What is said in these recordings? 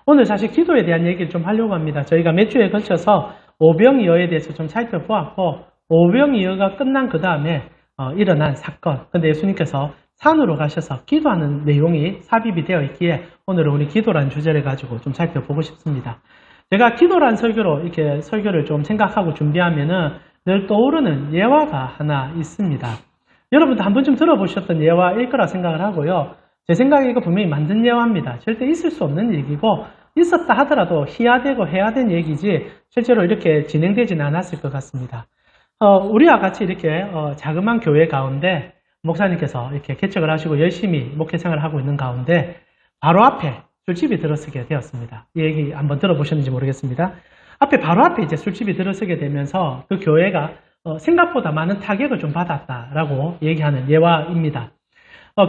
오늘 사실 기도에 대한 얘기를 좀 하려고 합니다. 저희가 몇 주에 걸쳐서 오병이어에 대해서 좀 살펴보았고, 오병이어가 끝난 그 다음에 일어난 사건. 근데 예수님께서 산으로 가셔서 기도하는 내용이 삽입이 되어 있기에 오늘은 우리 기도라는 주제를 가지고 좀 살펴보고 싶습니다. 제가 기도란 설교로 이렇게 설교를 좀 생각하고 준비하면은 늘 떠오르는 예화가 하나 있습니다. 여러분도 한 번쯤 들어보셨던 예화일 거라 생각을 하고요. 제 생각에 이거 분명히 만든 예화입니다. 절대 있을 수 없는 얘기고 있었다 하더라도 희화되고 해야된 얘기지 실제로 이렇게 진행되지는 않았을 것 같습니다. 우리와 같이 이렇게 자그마한 교회 가운데 목사님께서 이렇게 개척을 하시고 열심히 목회생활을 하고 있는 가운데 바로 앞에 술집이 들어서게 되었습니다. 이 얘기 한번 들어보셨는지 모르겠습니다. 바로 앞에 이제 술집이 들어서게 되면서 그 교회가 생각보다 많은 타격을 좀 받았다라고 얘기하는 예화입니다.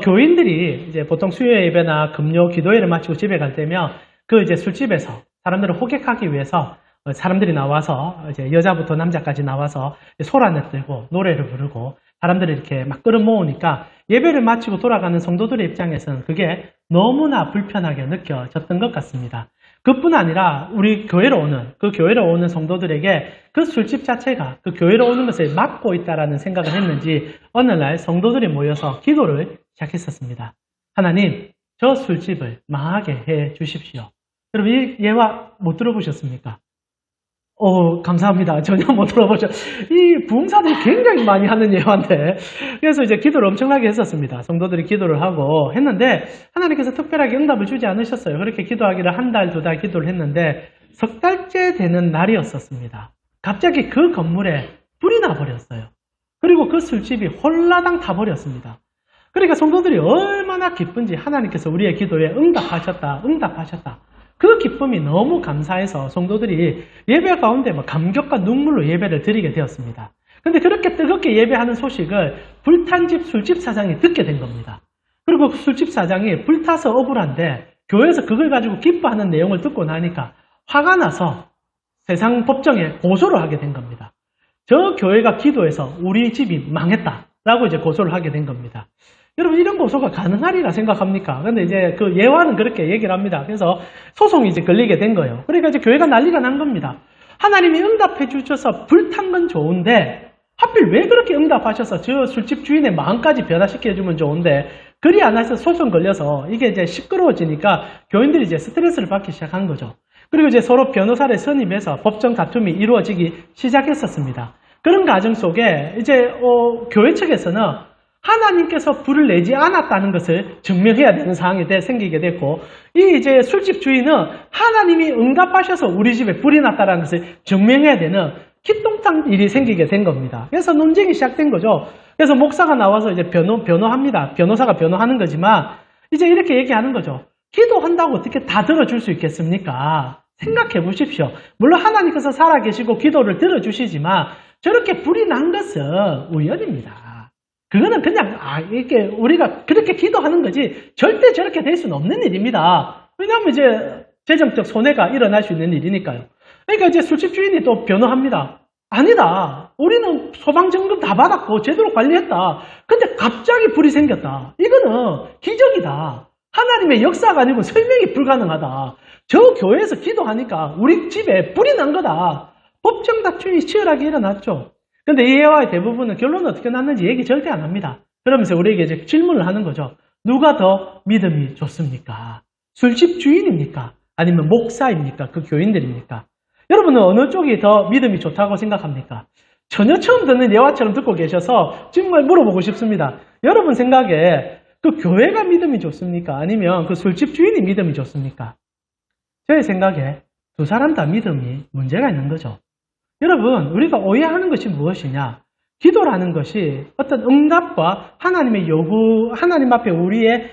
교인들이 이제 보통 수요 예배나 금요 기도회를 마치고 집에 갈 때면 그 이제 술집에서 사람들을 호객하기 위해서 사람들이 나와서 이제 여자부터 남자까지 나와서 소란을 들고 노래를 부르고 사람들이 이렇게 막 끌어모으니까 예배를 마치고 돌아가는 성도들의 입장에서는 그게 너무나 불편하게 느껴졌던 것 같습니다. 그뿐 아니라 우리 교회로 오는 성도들에게 그 술집 자체가 그 교회로 오는 것을 막고 있다라는 생각을 했는지 어느 날 성도들이 모여서 기도를 시작했었습니다. 하나님, 저 술집을 망하게 해 주십시오. 여러분 이 예화 못 들어보셨습니까? 감사합니다. 전혀 못 들어보셨어요. 이 부흥사들이 굉장히 많이 하는 예화인데 그래서 이제 기도를 엄청나게 했었습니다. 성도들이 기도를 하고 했는데 하나님께서 특별하게 응답을 주지 않으셨어요. 그렇게 기도하기를 한 달, 두 달 기도를 했는데 석 달째 되는 날이었었습니다. 갑자기 그 건물에 불이 나버렸어요. 그리고 그 술집이 홀라당 타버렸습니다. 그러니까 성도들이 얼마나 기쁜지 하나님께서 우리의 기도에 응답하셨다. 그 기쁨이 너무 감사해서 성도들이 예배 가운데 감격과 눈물로 예배를 드리게 되었습니다. 근데 그렇게 뜨겁게 예배하는 소식을 불탄 집 술집 사장이 듣게 된 겁니다. 그리고 그 술집 사장이 불타서 억울한데 교회에서 그걸 가지고 기뻐하는 내용을 듣고 나니까 화가 나서 세상 법정에 고소를 하게 된 겁니다. 저 교회가 기도해서 우리 집이 망했다라고 이제 고소를 하게 된 겁니다. 여러분 이런 고소가 가능하리라 생각합니까? 근데 이제 그 예화는 그렇게 얘기를 합니다. 그래서 소송이 이제 걸리게 된 거예요. 그러니까 이제 교회가 난리가 난 겁니다. 하나님이 응답해 주셔서 불탄 건 좋은데 하필 왜 그렇게 응답하셔서 저 술집 주인의 마음까지 변화시켜 주면 좋은데 그리 안 해서 소송 걸려서 이게 이제 시끄러워지니까 교인들이 이제 스트레스를 받기 시작한 거죠. 그리고 이제 서로 변호사를 선임해서 법정 다툼이 이루어지기 시작했었습니다. 그런 과정 속에 이제 교회 측에서는 하나님께서 불을 내지 않았다는 것을 증명해야 되는 상황이 생기게 됐고, 이 이제 술집 주인은 하나님이 응답하셔서 우리 집에 불이 났다는 것을 증명해야 되는 기똥찬 일이 생기게 된 겁니다. 그래서 논쟁이 시작된 거죠. 그래서 목사가 나와서 이제 변호합니다. 변호사가 변호하는 거지만, 이제 이렇게 얘기하는 거죠. 기도한다고 어떻게 다 들어줄 수 있겠습니까? 생각해 보십시오. 물론 하나님께서 살아계시고 기도를 들어주시지만, 저렇게 불이 난 것은 우연입니다. 그거는 그냥 이렇게 우리가 그렇게 기도하는 거지 절대 저렇게 될 수는 없는 일입니다. 왜냐하면 이제 재정적 손해가 일어날 수 있는 일이니까요. 그러니까 이제 술집 주인이 또 변호합니다. 아니다. 우리는 소방점검 다 받았고 제대로 관리했다. 근데 갑자기 불이 생겼다. 이거는 기적이다. 하나님의 역사가 아니고 설명이 불가능하다. 저 교회에서 기도하니까 우리 집에 불이 난 거다. 법정 다툼이 치열하게 일어났죠. 근데 이 예화의 대부분은 결론은 어떻게 났는지 얘기 절대 안 합니다. 그러면서 우리에게 이제 질문을 하는 거죠. 누가 더 믿음이 좋습니까? 술집 주인입니까? 아니면 목사입니까? 그 교인들입니까? 여러분은 어느 쪽이 더 믿음이 좋다고 생각합니까? 전혀 처음 듣는 예화처럼 듣고 계셔서 정말 물어보고 싶습니다. 여러분 생각에 그 교회가 믿음이 좋습니까? 아니면 그 술집 주인이 믿음이 좋습니까? 저의 생각에 두 사람 다 믿음이 문제가 있는 거죠. 여러분, 우리가 오해하는 것이 무엇이냐? 기도라는 것이 어떤 응답과 하나님의 요구, 하나님 앞에 우리의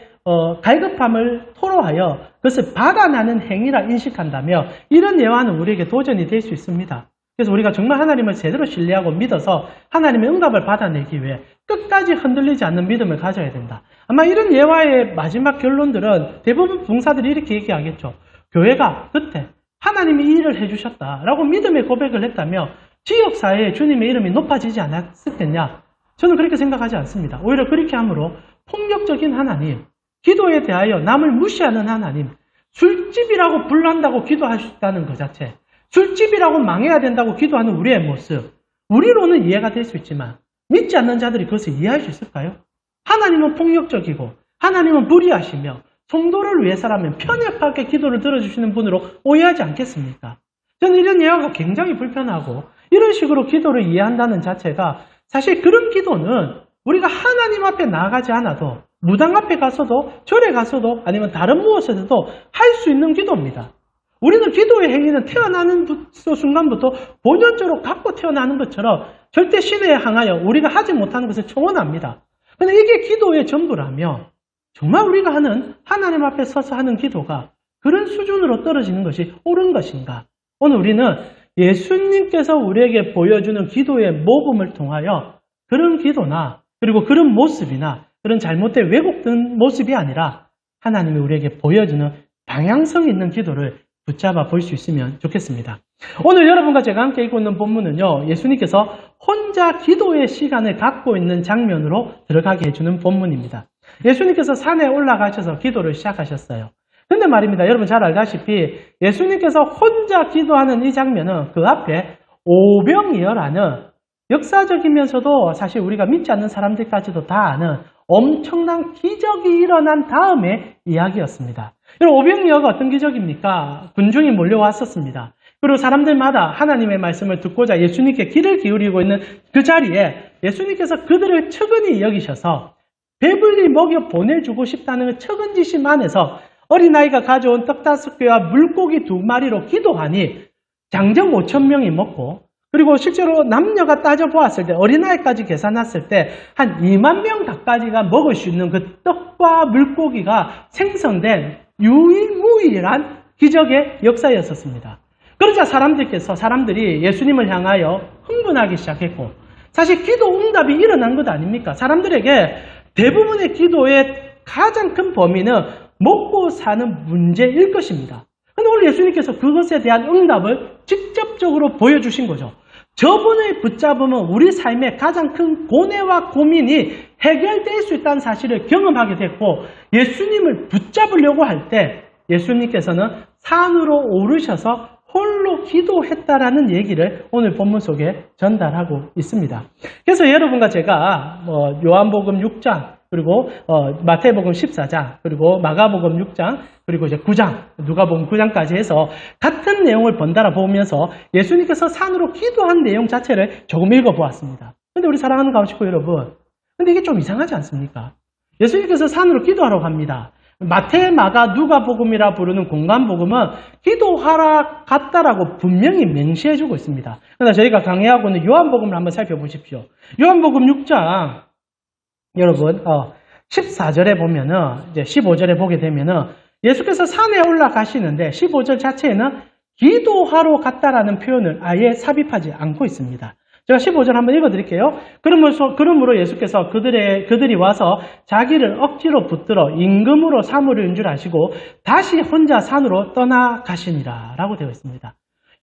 갈급함을 토로하여 그것을 받아나는 행위라 인식한다며 이런 예화는 우리에게 도전이 될 수 있습니다. 그래서 우리가 정말 하나님을 제대로 신뢰하고 믿어서 하나님의 응답을 받아내기 위해 끝까지 흔들리지 않는 믿음을 가져야 된다. 아마 이런 예화의 마지막 결론들은 대부분 부흥사들이 이렇게 얘기하겠죠. 교회가 그때 하나님이 이 일을 해주셨다라고 믿음의 고백을 했다며 지역사회에 주님의 이름이 높아지지 않았겠냐? 저는 그렇게 생각하지 않습니다. 오히려 그렇게 함으로 폭력적인 하나님, 기도에 대하여 남을 무시하는 하나님, 술집이라고 불난다고 기도할 수 있다는 것 자체, 술집이라고 망해야 된다고 기도하는 우리의 모습, 우리로는 이해가 될 수 있지만 믿지 않는 자들이 그것을 이해할 수 있을까요? 하나님은 폭력적이고 하나님은 불의하시며 성도를 위해서라면 편협하게 기도를 들어주시는 분으로 오해하지 않겠습니까? 저는 이런 예화가 굉장히 불편하고 이런 식으로 기도를 이해한다는 자체가 사실 그런 기도는 우리가 하나님 앞에 나아가지 않아도 무당 앞에 가서도 절에 가서도 아니면 다른 무엇에서도 할 수 있는 기도입니다. 우리는 기도의 행위는 태어나는 순간부터 본연적으로 갖고 태어나는 것처럼 절대 신에 향하여 우리가 하지 못하는 것을 청원합니다. 그런데 이게 기도의 전부라며 정말 우리가 하는 하나님 앞에 서서 하는 기도가 그런 수준으로 떨어지는 것이 옳은 것인가? 오늘 우리는 예수님께서 우리에게 보여주는 기도의 모범을 통하여 그런 기도나 그리고 그런 모습이나 그런 잘못된 왜곡된 모습이 아니라 하나님이 우리에게 보여주는 방향성 있는 기도를 붙잡아 볼 수 있으면 좋겠습니다. 오늘 여러분과 제가 함께 읽고 있는 본문은요, 예수님께서 혼자 기도의 시간을 갖고 있는 장면으로 들어가게 해주는 본문입니다. 예수님께서 산에 올라가셔서 기도를 시작하셨어요. 근데 말입니다. 여러분 잘 알다시피 예수님께서 혼자 기도하는 이 장면은 그 앞에 오병이어라는 역사적이면서도 사실 우리가 믿지 않는 사람들까지도 다 아는 엄청난 기적이 일어난 다음의 이야기였습니다. 여러분, 오병이어가 어떤 기적입니까? 군중이 몰려왔었습니다. 그리고 사람들마다 하나님의 말씀을 듣고자 예수님께 귀를 기울이고 있는 그 자리에 예수님께서 그들을 측은히 여기셔서 배불리 먹여 보내주고 싶다는 측은지심 안에서 어린아이가 가져온 떡 5개와 물고기 2마리로 기도하니 장정 5,000명이 먹고, 그리고 실제로 남녀가 따져보았을 때 어린아이까지 계산했을 때 한 2만 명 가까이가 먹을 수 있는 그 떡과 물고기가 생성된 유일무이한 기적의 역사였었습니다. 그러자 사람들이 예수님을 향하여 흥분하기 시작했고, 사실 기도 응답이 일어난 것 아닙니까? 사람들에게 대부분의 기도의 가장 큰 범위는 먹고 사는 문제일 것입니다. 그런데 오늘 예수님께서 그것에 대한 응답을 직접적으로 보여주신 거죠. 저분을 붙잡으면 우리 삶의 가장 큰 고뇌와 고민이 해결될 수 있다는 사실을 경험하게 됐고, 예수님을 붙잡으려고 할 때 예수님께서는 산으로 오르셔서 홀로 기도했다라는 얘기를 오늘 본문 속에 전달하고 있습니다. 그래서 여러분과 제가 요한복음 6장, 그리고 마태복음 14장, 그리고 마가복음 6장, 그리고 이제 9장, 누가복음 9장까지 해서 같은 내용을 번갈아 보면서 예수님께서 산으로 기도한 내용 자체를 조금 읽어보았습니다. 근데 우리 사랑하는 가우식구 여러분, 근데 이게 좀 이상하지 않습니까? 예수님께서 산으로 기도하러 갑니다. 마태, 마가, 누가복음이라 부르는 공간복음은 기도하러 갔다라고 분명히 맹시해주고 있습니다. 그러나 저희가 강의하고 있는 요한복음을 한번 살펴보십시오. 요한복음 6장, 여러분, 14절에 보면은, 이제 15절에 보게 되면은, 예수께서 산에 올라가시는데, 15절 자체에는 기도하러 갔다라는 표현을 아예 삽입하지 않고 있습니다. 제가 15절 한번 읽어드릴게요. 그러므로 예수께서 그들이 와서 자기를 억지로 붙들어 임금으로 삼으려는 줄 아시고, 다시 혼자 산으로 떠나가시니라. 라고 되어 있습니다.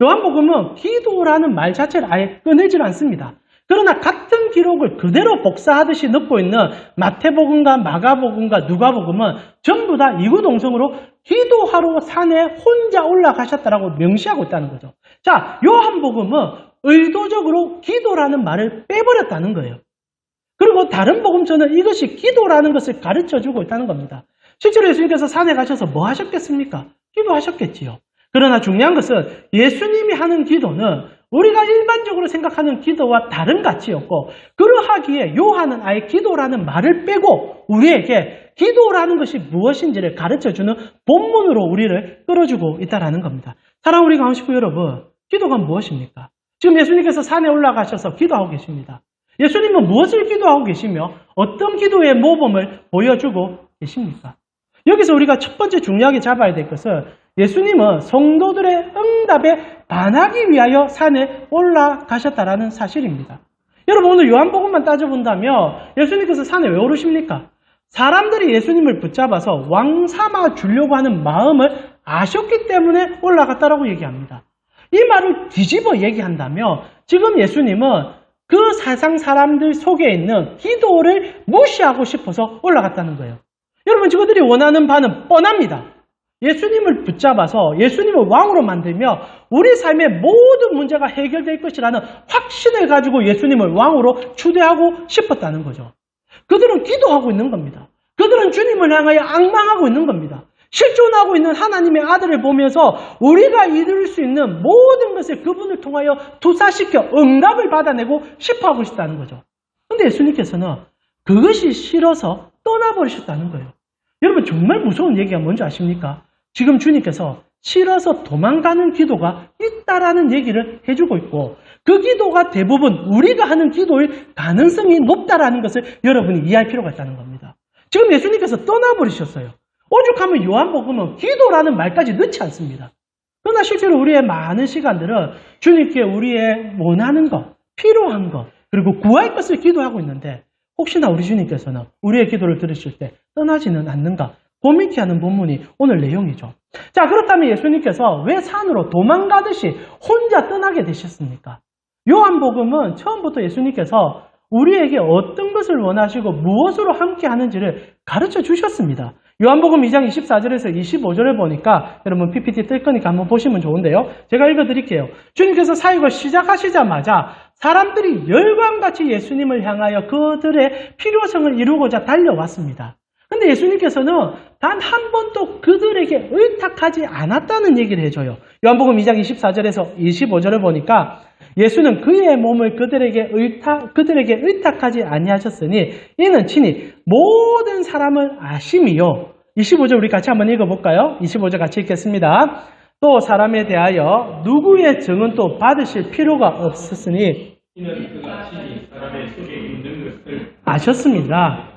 요한복음은 기도라는 말 자체를 아예 꺼내질 않습니다. 그러나 같은 기록을 그대로 복사하듯이 넣고 있는 마태복음과 마가복음과 누가복음은 전부 다 이구동성으로 기도하러 산에 혼자 올라가셨다라고 명시하고 있다는 거죠. 자, 요한복음은 의도적으로 기도라는 말을 빼버렸다는 거예요. 그리고 다른 복음서는 이것이 기도라는 것을 가르쳐주고 있다는 겁니다. 실제로 예수님께서 산에 가셔서 뭐 하셨겠습니까? 기도하셨겠지요. 그러나 중요한 것은 예수님이 하는 기도는 우리가 일반적으로 생각하는 기도와 다른 가치였고, 그러하기에 요한은 아예 기도라는 말을 빼고 우리에게 기도라는 것이 무엇인지를 가르쳐주는 본문으로 우리를 끌어주고 있다는 겁니다. 사랑하는 우리 가우식구 여러분, 기도가 무엇입니까? 지금 예수님께서 산에 올라가셔서 기도하고 계십니다. 예수님은 무엇을 기도하고 계시며 어떤 기도의 모범을 보여주고 계십니까? 여기서 우리가 첫 번째 중요하게 잡아야 될 것은 예수님은 성도들의 응답에 반하기 위하여 산에 올라가셨다라는 사실입니다. 여러분, 오늘 요한복음만 따져본다면 예수님께서 산에 왜 오르십니까? 사람들이 예수님을 붙잡아서 왕 삼아 주려고 하는 마음을 아셨기 때문에 올라갔다라고 얘기합니다. 이 말을 뒤집어 얘기한다면 지금 예수님은 그 세상 사람들 속에 있는 기도를 무시하고 싶어서 올라갔다는 거예요. 여러분, 저들이 원하는 바는 뻔합니다. 예수님을 붙잡아서 예수님을 왕으로 만들며 우리 삶의 모든 문제가 해결될 것이라는 확신을 가지고 예수님을 왕으로 추대하고 싶었다는 거죠. 그들은 기도하고 있는 겁니다. 그들은 주님을 향하여 앙망하고 있는 겁니다. 실존하고 있는 하나님의 아들을 보면서 우리가 이룰 수 있는 모든 것을 그분을 통하여 투사시켜 응답을 받아내고 싶어하고 싶다는 거죠. 그런데 예수님께서는 그것이 싫어서 떠나버리셨다는 거예요. 여러분 정말 무서운 얘기가 뭔지 아십니까? 지금 주님께서 싫어서 도망가는 기도가 있다라는 얘기를 해주고 있고 그 기도가 대부분 우리가 하는 기도일 가능성이 높다라는 것을 여러분이 이해할 필요가 있다는 겁니다. 지금 예수님께서 떠나버리셨어요. 오죽하면 요한복음은 기도라는 말까지 넣지 않습니다. 그러나 실제로 우리의 많은 시간들은 주님께 우리의 원하는 것, 필요한 것, 그리고 구할 것을 기도하고 있는데 혹시나 우리 주님께서는 우리의 기도를 들으실 때 떠나지는 않는가 고민케 하는 본문이 오늘 내용이죠. 자, 그렇다면 예수님께서 왜 산으로 도망가듯이 혼자 떠나게 되셨습니까? 요한복음은 처음부터 예수님께서 우리에게 어떤 것을 원하시고 무엇으로 함께 하는지를 가르쳐 주셨습니다. 요한복음 2장 24절에서 25절을 보니까 여러분 PPT 뜰 거니까 한번 보시면 좋은데요. 제가 읽어드릴게요. 주님께서 사역을 시작하시자마자 사람들이 열광같이 예수님을 향하여 그들의 필요성을 이루고자 달려왔습니다. 근데 예수님께서는 단 한 번도 그들에게 의탁하지 않았다는 얘기를 해줘요. 요한복음 2장 24절에서 25절을 보니까 예수는 그의 몸을 그들에게 의탁하지 아니하셨으니 이는 친히 모든 사람을 아심이요. 25절 우리 같이 한번 읽어볼까요? 25절 같이 읽겠습니다. 또 사람에 대하여 누구의 증언 또 받으실 필요가 없었으니 이는 그가 친히 사람의 속에 있는 것을 아셨습니다.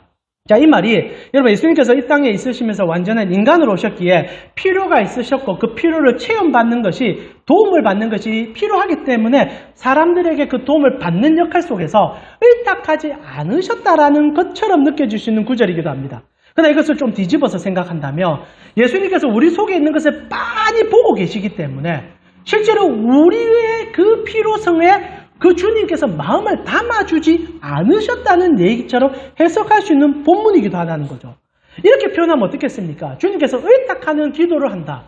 자, 이 말이 여러분 예수님께서 이 땅에 있으시면서 완전한 인간으로 오셨기에 필요가 있으셨고 그 필요를 체험받는 것이 도움을 받는 것이 필요하기 때문에 사람들에게 그 도움을 받는 역할 속에서 의탁하지 않으셨다라는 것처럼 느껴질 수 있는 구절이기도 합니다. 그러나 이것을 좀 뒤집어서 생각한다면 예수님께서 우리 속에 있는 것을 빤히 보고 계시기 때문에 실제로 우리의 그 필요성에 그 주님께서 마음을 담아주지 않으셨다는 얘기처럼 해석할 수 있는 본문이기도 하다는 거죠. 이렇게 표현하면 어떻겠습니까? 주님께서 의탁하는 기도를 한다.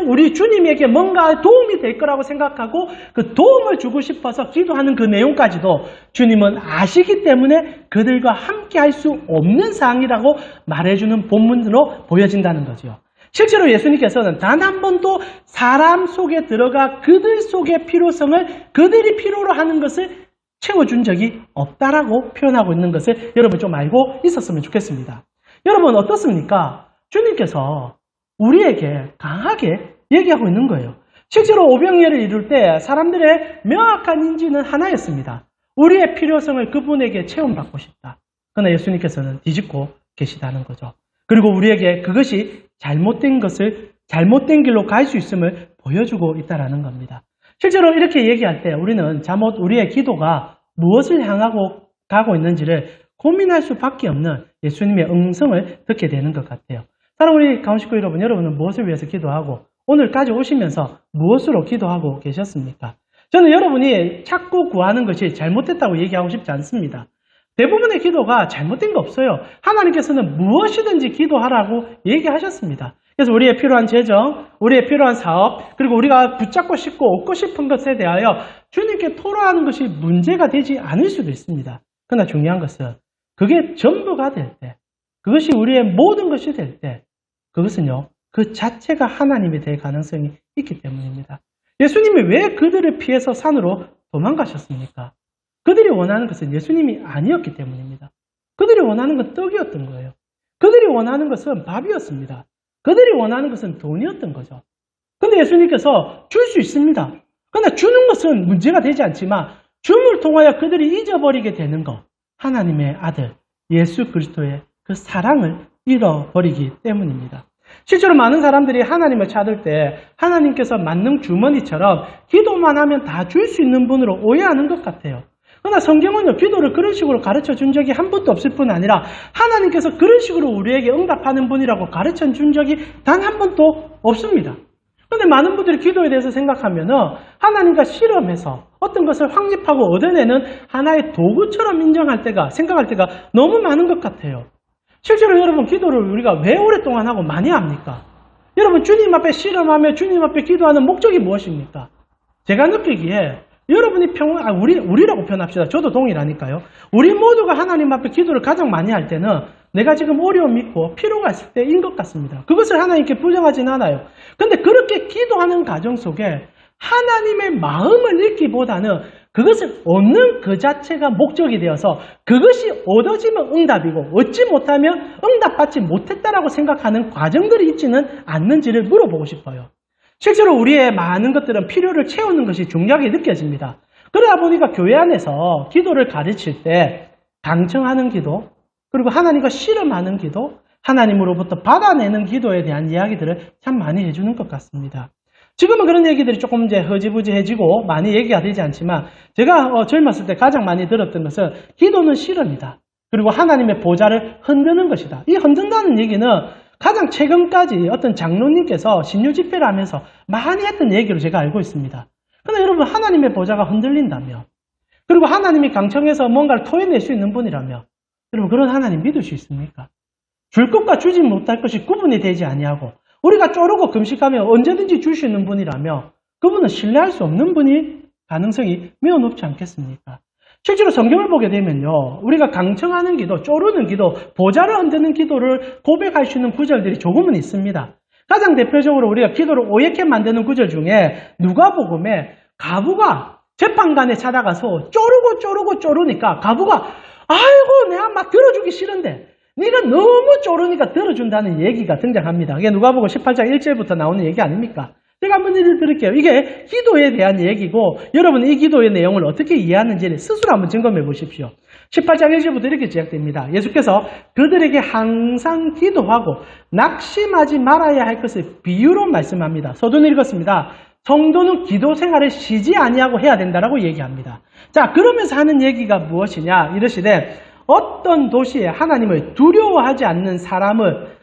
우리 주님에게 뭔가 도움이 될 거라고 생각하고 그 도움을 주고 싶어서 기도하는 그 내용까지도 주님은 아시기 때문에 그들과 함께 할 수 없는 사항이라고 말해주는 본문으로 보여진다는 거죠. 실제로 예수님께서는 단 한 번도 사람 속에 들어가 그들 속의 필요성을 그들이 필요로 하는 것을 채워준 적이 없다라고 표현하고 있는 것을 여러분 좀 알고 있었으면 좋겠습니다. 여러분 어떻습니까? 주님께서 우리에게 강하게 얘기하고 있는 거예요. 실제로 오병이어를 이룰 때 사람들의 명확한 인지는 하나였습니다. 우리의 필요성을 그분에게 체험받고 싶다. 그러나 예수님께서는 뒤집고 계시다는 거죠. 그리고 우리에게 그것이 잘못된 길로 갈 수 있음을 보여주고 있다는 겁니다. 실제로 이렇게 얘기할 때 우리는 우리의 기도가 무엇을 향하고 가고 있는지를 고민할 수밖에 없는 예수님의 음성을 듣게 되는 것 같아요. 사랑하는 우리 가운식구 여러분, 여러분은 무엇을 위해서 기도하고 오늘까지 오시면서 무엇으로 기도하고 계셨습니까? 저는 여러분이 찾고 구하는 것이 잘못됐다고 얘기하고 싶지 않습니다. 대부분의 기도가 잘못된 거 없어요. 하나님께서는 무엇이든지 기도하라고 얘기하셨습니다. 그래서 우리의 필요한 재정, 우리의 필요한 사업, 그리고 우리가 붙잡고 싶고 얻고 싶은 것에 대하여 주님께 토로하는 것이 문제가 되지 않을 수도 있습니다. 그러나 중요한 것은 그게 전부가 될 때, 그것이 우리의 모든 것이 될 때, 그것은요, 그 자체가 하나님이 될 가능성이 있기 때문입니다. 예수님이 왜 그들을 피해서 산으로 도망가셨습니까? 그들이 원하는 것은 예수님이 아니었기 때문입니다. 그들이 원하는 건 떡이었던 거예요. 그들이 원하는 것은 밥이었습니다. 그들이 원하는 것은 돈이었던 거죠. 근데 예수님께서 줄 수 있습니다. 그러나 주는 것은 문제가 되지 않지만 줌을 통하여 그들이 잊어버리게 되는 것, 하나님의 아들 예수 그리스도의 그 사랑을 잃어버리기 때문입니다. 실제로 많은 사람들이 하나님을 찾을 때 하나님께서 만능 주머니처럼 기도만 하면 다 줄 수 있는 분으로 오해하는 것 같아요. 그러나 성경은요, 기도를 그런 식으로 가르쳐 준 적이 한 번도 없을 뿐 아니라 하나님께서 그런 식으로 우리에게 응답하는 분이라고 가르쳐 준 적이 단 한 번도 없습니다. 그런데 많은 분들이 기도에 대해서 생각하면은 하나님과 실험해서 어떤 것을 확립하고 얻어내는 하나의 도구처럼 생각할 때가 너무 많은 것 같아요. 실제로 여러분, 기도를 우리가 왜 오랫동안 하고 많이 합니까? 여러분 주님 앞에 씨름하며 주님 앞에 기도하는 목적이 무엇입니까? 제가 느끼기에 여러분이 우리라고 표현합시다. 저도 동일하니까요. 우리 모두가 하나님 앞에 기도를 가장 많이 할 때는 내가 지금 어려움이 있고 필요가 있을 때인 것 같습니다. 그것을 하나님께 부정하진 않아요. 근데 그렇게 기도하는 과정 속에 하나님의 마음을 읽기보다는 그것을 얻는 그 자체가 목적이 되어서 그것이 얻어지면 응답이고 얻지 못하면 응답받지 못했다라고 생각하는 과정들이 있지는 않는지를 물어보고 싶어요. 실제로 우리의 많은 것들은 필요를 채우는 것이 중요하게 느껴집니다. 그러다 보니까 교회 안에서 기도를 가르칠 때 강청하는 기도, 그리고 하나님과 씨름하는 기도, 하나님으로부터 받아내는 기도에 대한 이야기들을 참 많이 해주는 것 같습니다. 지금은 그런 얘기들이 조금 이제 허지부지해지고 많이 얘기가 되지 않지만 제가 젊었을 때 가장 많이 들었던 것은 기도는 씨름이다. 그리고 하나님의 보좌를 흔드는 것이다. 이 흔든다는 얘기는 가장 최근까지 어떤 장로님께서 신유 집회를 하면서 많이 했던 얘기로 제가 알고 있습니다. 그런데 여러분 하나님의 보좌가 흔들린다며 그리고 하나님이 강청해서 뭔가를 토해낼 수 있는 분이라며 여러분 그런 하나님 믿을 수 있습니까? 줄 것과 주지 못할 것이 구분이 되지 아니하고 우리가 쪼르고 금식하며 언제든지 줄 수 있는 분이라며 그분은 신뢰할 수 없는 분이 가능성이 매우 높지 않겠습니까? 실제로 성경을 보게 되면요. 우리가 강청하는 기도, 쪼르는 기도, 보좌를 흔드는 기도를 고백할 수 있는 구절들이 조금은 있습니다. 가장 대표적으로 우리가 기도를 오예케 만드는 구절 중에 누가복음에 가부가 재판관에 찾아가서 쪼르니까 가부가 아이고 내가 막 들어주기 싫은데 네가 너무 쪼르니까 들어준다는 얘기가 등장합니다. 이게 누가복음 18장 1절부터 나오는 얘기 아닙니까? 제가 한번 읽어드릴게요. 이게 기도에 대한 얘기고 여러분 이 기도의 내용을 어떻게 이해하는지를 스스로 한번 점검해 보십시오. 18장 1절부터 이렇게 시작됩니다. 예수께서 그들에게 항상 기도하고 낙심하지 말아야 할 것을 비유로 말씀합니다. 서두는 읽었습니다. 성도는 기도 생활을 쉬지 아니하고 해야 된다라고 얘기합니다. 자, 그러면서 하는 얘기가 무엇이냐? 이러시되 어떤 도시에 하나님을 두려워하지 않는 사람을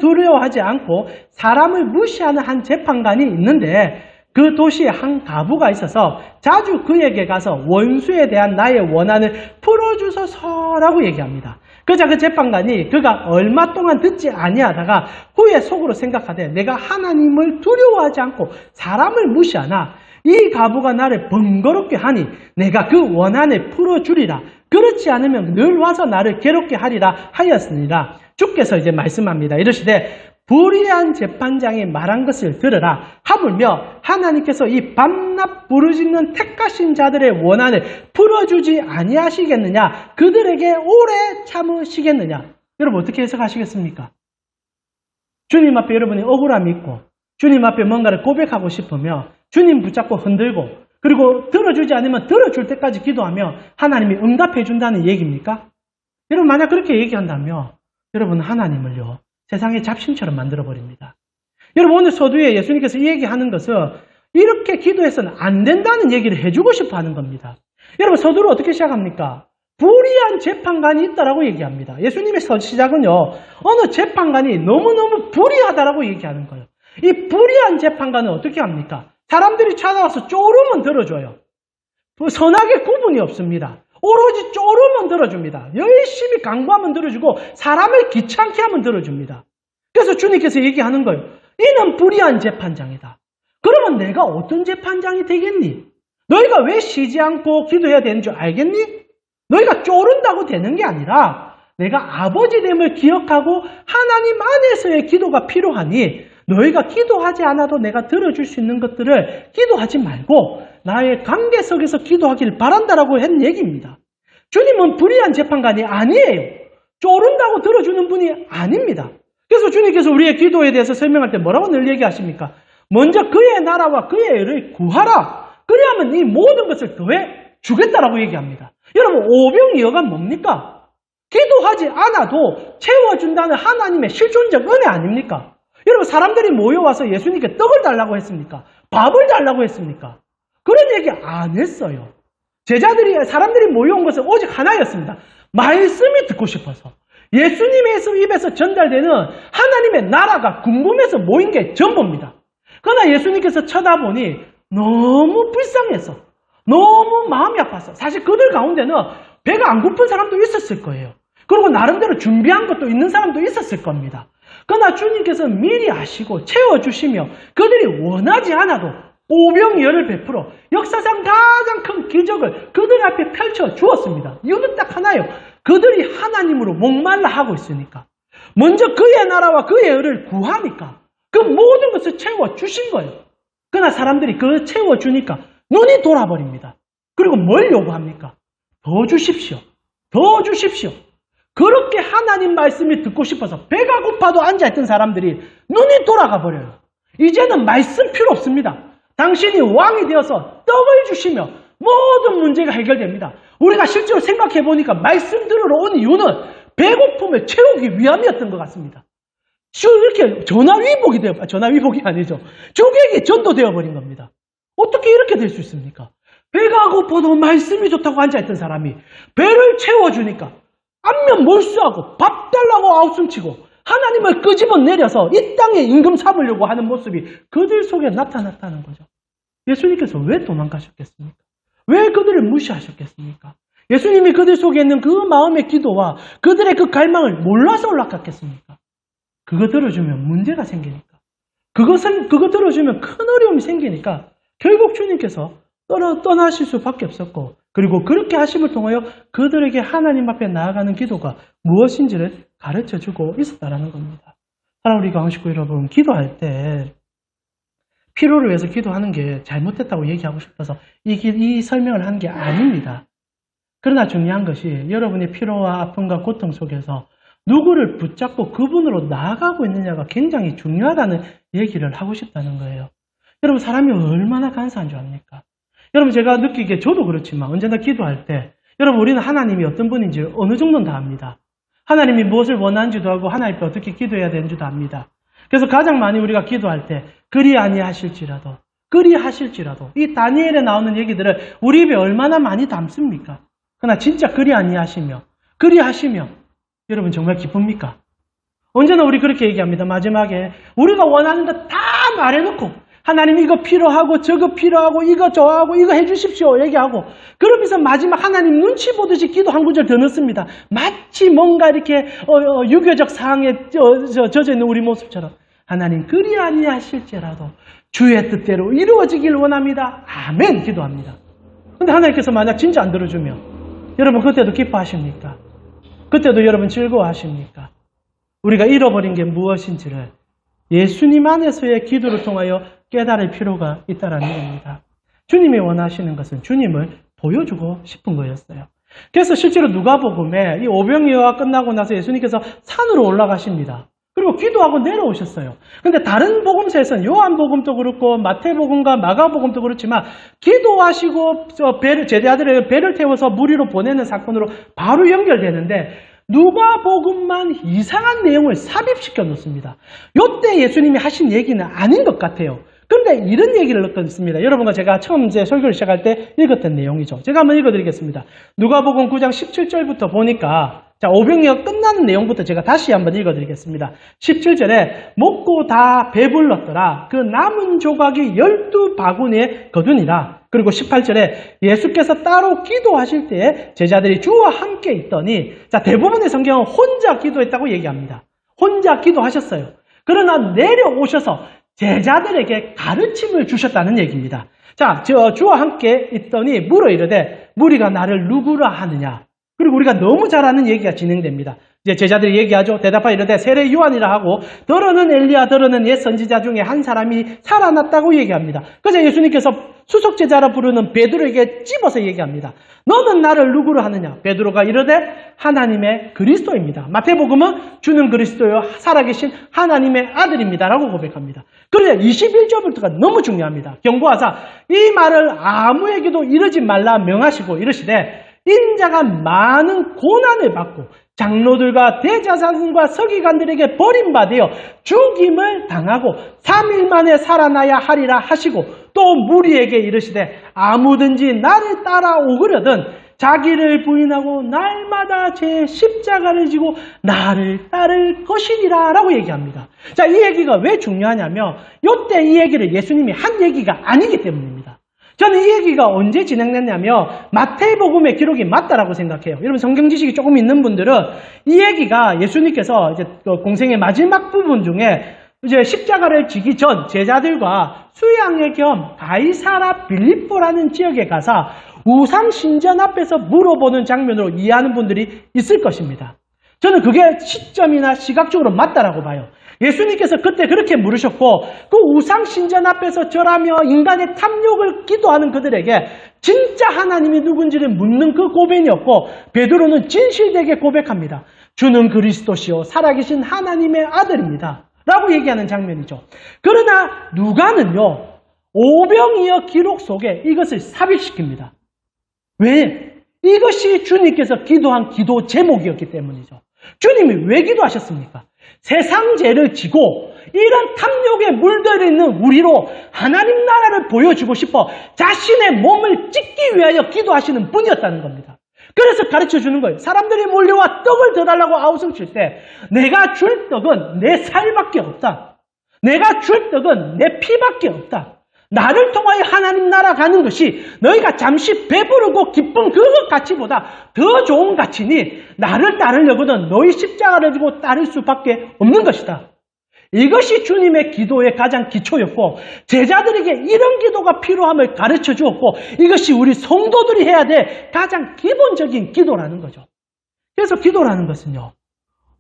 두려워하지 않고 사람을 무시하는 한 재판관이 있는데 그 도시에 한 가부가 있어서 자주 그에게 가서 원수에 대한 나의 원한을 풀어주소서라고 얘기합니다. 그자 그 재판관이 그가 얼마 동안 듣지 아니하다가 후에 속으로 생각하되 내가 하나님을 두려워하지 않고 사람을 무시하나 이 가부가 나를 번거롭게 하니 내가 그 원한을 풀어주리라. 그렇지 않으면 늘 와서 나를 괴롭게 하리라 하였으니라. 주께서 이제 말씀합니다. 이러시되 불의한 재판장이 말한 것을 들으라. 하물며 하나님께서 이 밤낮 부르짖는 택하신 자들의 원한을 풀어주지 아니하시겠느냐? 그들에게 오래 참으시겠느냐? 여러분 어떻게 해석하시겠습니까? 주님 앞에 여러분이 억울함이 있고 주님 앞에 뭔가를 고백하고 싶으며 주님 붙잡고 흔들고 그리고 들어주지 않으면 들어줄 때까지 기도하며 하나님이 응답해 준다는 얘기입니까? 여러분 만약 그렇게 얘기한다면 여러분 하나님을요 세상의 잡신처럼 만들어버립니다. 여러분 오늘 서두에 예수님께서 이 얘기하는 것은 이렇게 기도해서는 안 된다는 얘기를 해주고 싶어 하는 겁니다. 여러분 서두를 어떻게 시작합니까? 불의한 재판관이 있다라고 얘기합니다. 예수님의 시작은요 어느 재판관이 너무너무 불의하다라고 얘기하는 거예요. 이 불의한 재판관은 어떻게 합니까? 사람들이 찾아와서 쪼르면 들어줘요. 선악의 구분이 없습니다. 오로지 쪼르면 들어줍니다. 열심히 강구하면 들어주고 사람을 귀찮게 하면 들어줍니다. 그래서 주님께서 얘기하는 거예요. 이는 불의한 재판장이다. 그러면 내가 어떤 재판장이 되겠니? 너희가 왜 쉬지 않고 기도해야 되는 줄 알겠니? 너희가 쪼른다고 되는 게 아니라 내가 아버지됨을 기억하고 하나님 안에서의 기도가 필요하니 너희가 기도하지 않아도 내가 들어줄 수 있는 것들을 기도하지 말고 나의 관계 속에서 기도하기를 바란다라고 한 얘기입니다. 주님은 불의한 재판관이 아니에요. 쪼른다고 들어주는 분이 아닙니다. 그래서 주님께서 우리의 기도에 대해서 설명할 때 뭐라고 늘 얘기하십니까? 먼저 그의 나라와 그의 의를 구하라. 그래야만 이 모든 것을 더해 주겠다라고 얘기합니다. 여러분 오병이어가 뭡니까? 기도하지 않아도 채워준다는 하나님의 실존적 은혜 아닙니까? 여러분 사람들이 모여와서 예수님께 떡을 달라고 했습니까? 밥을 달라고 했습니까? 그런 얘기 안 했어요. 사람들이 모여온 것은 오직 하나였습니다. 말씀이 듣고 싶어서. 예수님의 입에서 전달되는 하나님의 나라가 궁금해서 모인 게 전부입니다. 그러나 예수님께서 쳐다보니 너무 불쌍해서 너무 마음이 아팠어. 사실 그들 가운데는 배가 안 고픈 사람도 있었을 거예요. 그리고 나름대로 준비한 것도 있는 사람도 있었을 겁니다. 그러나 주님께서 미리 아시고 채워주시며 그들이 원하지 않아도 오병이어를 베풀어 역사상 가장 큰 기적을 그들 앞에 펼쳐 주었습니다. 이유는 딱 하나예요. 그들이 하나님으로 목말라 하고 있으니까. 먼저 그의 나라와 그의 의를 구하니까 그 모든 것을 채워주신 거예요. 그러나 사람들이 그걸 채워주니까 눈이 돌아버립니다. 그리고 뭘 요구합니까? 더 주십시오. 더 주십시오. 그렇게 하나님 말씀이 듣고 싶어서 배가 고파도 앉아있던 사람들이 눈이 돌아가 버려요. 이제는 말씀 필요 없습니다. 당신이 왕이 되어서 떡을 주시며 모든 문제가 해결됩니다. 우리가 실제로 생각해보니까 말씀 들으러 온 이유는 배고픔을 채우기 위함이었던 것 같습니다. 이렇게 전화위복이 아니죠. 주객이 전도되어 버린 겁니다. 어떻게 이렇게 될 수 있습니까? 배가 고파도 말씀이 좋다고 앉아있던 사람이 배를 채워주니까 안면 몰수하고 밥 달라고 아웃숨치고 하나님을 끄집어내려서 이 땅에 임금 삼으려고 하는 모습이 그들 속에 나타났다는 거죠. 예수님께서 왜 도망가셨겠습니까? 왜 그들을 무시하셨겠습니까? 예수님이 그들 속에 있는 그 마음의 기도와 그들의 그 갈망을 몰라서 올라갔겠습니까? 그거 들어주면 문제가 생기니까. 그거 들어주면 큰 어려움이 생기니까 결국 주님께서 떠나실 수밖에 없었고, 그리고 그렇게 하심을 통하여 그들에게 하나님 앞에 나아가는 기도가 무엇인지를 가르쳐주고 있었다라는 겁니다. 사랑하는 우리 강식구 여러분, 기도할 때 필요를 위해서 기도하는 게 잘못됐다고 얘기하고 싶어서 이 설명을 하는 게 아닙니다. 그러나 중요한 것이 여러분의 피로와 아픔과 고통 속에서 누구를 붙잡고 그분으로 나아가고 있느냐가 굉장히 중요하다는 얘기를 하고 싶다는 거예요. 여러분, 사람이 얼마나 간사한 줄 압니까? 여러분, 제가 느끼기에 저도 그렇지만 언제나 기도할 때 여러분, 우리는 하나님이 어떤 분인지 어느 정도는 다 압니다. 하나님이 무엇을 원하는지도 알고 하나님께 어떻게 기도해야 되는지도 압니다. 그래서 가장 많이 우리가 기도할 때 그리 아니하실지라도 이 다니엘에 나오는 얘기들을 우리 입에 얼마나 많이 담습니까? 그러나 진짜 그리 아니하시며 여러분 정말 기쁩니까? 언제나 우리 그렇게 얘기합니다. 마지막에 우리가 원하는 거 다 말해놓고 하나님 이거 필요하고 저거 필요하고 이거 좋아하고 이거 해주십시오 얘기하고, 그러면서 마지막 하나님 눈치 보듯이 기도 한 구절 더 넣습니다. 마치 뭔가 이렇게 유교적 사항에 젖어 있는 우리 모습처럼 하나님 그리 아니하실지라도 주의 뜻대로 이루어지길 원합니다. 아멘 기도합니다. 근데 하나님께서 만약 진짜 안 들어주면 여러분 그때도 기뻐하십니까? 그때도 여러분 즐거워하십니까? 우리가 잃어버린 게 무엇인지를 예수님 안에서의 기도를 통하여 깨달을 필요가 있다는 겁니다. 주님이 원하시는 것은 주님을 보여주고 싶은 거였어요. 그래서 실제로 누가복음에 이 오병이어가 끝나고 나서 예수님께서 산으로 올라가십니다. 그리고 기도하고 내려오셨어요. 근데 다른 복음서에서는 요한복음도 그렇고 마태복음과 마가복음도 그렇지만 기도하시고 제자들의 배를 태워서 물 위로 보내는 사건으로 바로 연결되는데 누가복음만 이상한 내용을 삽입시켜 놓습니다. 이때 예수님이 하신 얘기는 아닌 것 같아요. 그런데 이런 얘기를 넣었습니다. 여러분과 제가 처음 이제 설교를 시작할 때 읽었던 내용이죠. 제가 한번 읽어드리겠습니다. 누가복음 9장 17절부터 보니까 오병이어 끝나는 내용부터 제가 다시 한번 읽어드리겠습니다. 17절에 먹고 다 배불렀더라. 그 남은 조각이 12바구니에 거두니라. 그리고 18절에 예수께서 따로 기도하실 때에 제자들이 주와 함께 있더니, 대부분의 성경은 혼자 기도했다고 얘기합니다. 혼자 기도하셨어요. 그러나 내려오셔서 제자들에게 가르침을 주셨다는 얘기입니다. 주와 함께 있더니 물어 이르되 무리가 나를 누구라 하느냐. 그리고 우리가 너무 잘 아는 얘기가 진행됩니다. 이제 제자들이 얘기하죠. 대답하여 이르되 세례 요한이라 하고 더러는 엘리야 더러는 옛 선지자 중에 한 사람이 살아났다고 얘기합니다. 그래서 예수님께서 수석 제자라 부르는 베드로에게 찝어서 얘기합니다. 너는 나를 누구로 하느냐? 베드로가 이르되 하나님의 그리스도입니다. 마태복음은 주는 그리스도요 살아계신 하나님의 아들입니다 라고 고백합니다. 그런데 21절부터가 너무 중요합니다. 경고하사 이 말을 아무에게도 이르지 말라 명하시고 이르시되 인자가 많은 고난을 받고 장로들과 대제사장과 서기관들에게 버림받아 죽임을 당하고 3일 만에 살아나야 하리라 하시고 또 무리에게 이르시되 아무든지 나를 따라오거려든 자기를 부인하고 날마다 제 십자가를 지고 나를 따를 것이니라 라고 얘기합니다. 이 얘기가 왜 중요하냐면 이때 이 얘기를 예수님이 한 얘기가 아니기 때문입니다. 저는 이 얘기가 언제 진행됐냐면 마태복음의 기록이 맞다라고 생각해요. 여러분 성경 지식이 조금 있는 분들은 이 얘기가 예수님께서 이제 공생의 마지막 부분 중에 이제 십자가를 지기 전 제자들과 수양회 겸 가이사라 빌립보라는 지역에 가서 우상 신전 앞에서 물어보는 장면으로 이해하는 분들이 있을 것입니다. 저는 그게 시점이나 시각적으로 맞다라고 봐요. 예수님께서 그때 그렇게 물으셨고 그 우상 신전 앞에서 절하며 인간의 탐욕을 기도하는 그들에게 진짜 하나님이 누군지를 묻는 그 고백이었고 베드로는 진실되게 고백합니다. 주는 그리스도시요 살아계신 하나님의 아들입니다. 라고 얘기하는 장면이죠. 그러나 누가는요. 오병이어 기록 속에 이것을 삽입시킵니다. 왜? 이것이 주님께서 기도한 기도 제목이었기 때문이죠. 주님이 왜 기도하셨습니까? 세상 죄를 지고 이런 탐욕에 물들어 있는 우리로 하나님 나라를 보여주고 싶어 자신의 몸을 찢기 위하여 기도하시는 분이었다는 겁니다. 그래서 가르쳐 주는 거예요. 사람들이 몰려와 떡을 더 달라고 아우성 칠 때 내가 줄 떡은 내 살밖에 없다. 내가 줄 떡은 내 피밖에 없다. 나를 통하여 하나님 나라 가는 것이 너희가 잠시 배부르고 기쁜 그것 가치보다 더 좋은 가치니 나를 따르려거든 너희 십자가를 지고 따를 수밖에 없는 것이다. 이것이 주님의 기도의 가장 기초였고 제자들에게 이런 기도가 필요함을 가르쳐 주었고 이것이 우리 성도들이 해야 될 가장 기본적인 기도라는 거죠. 그래서 기도라는 것은요.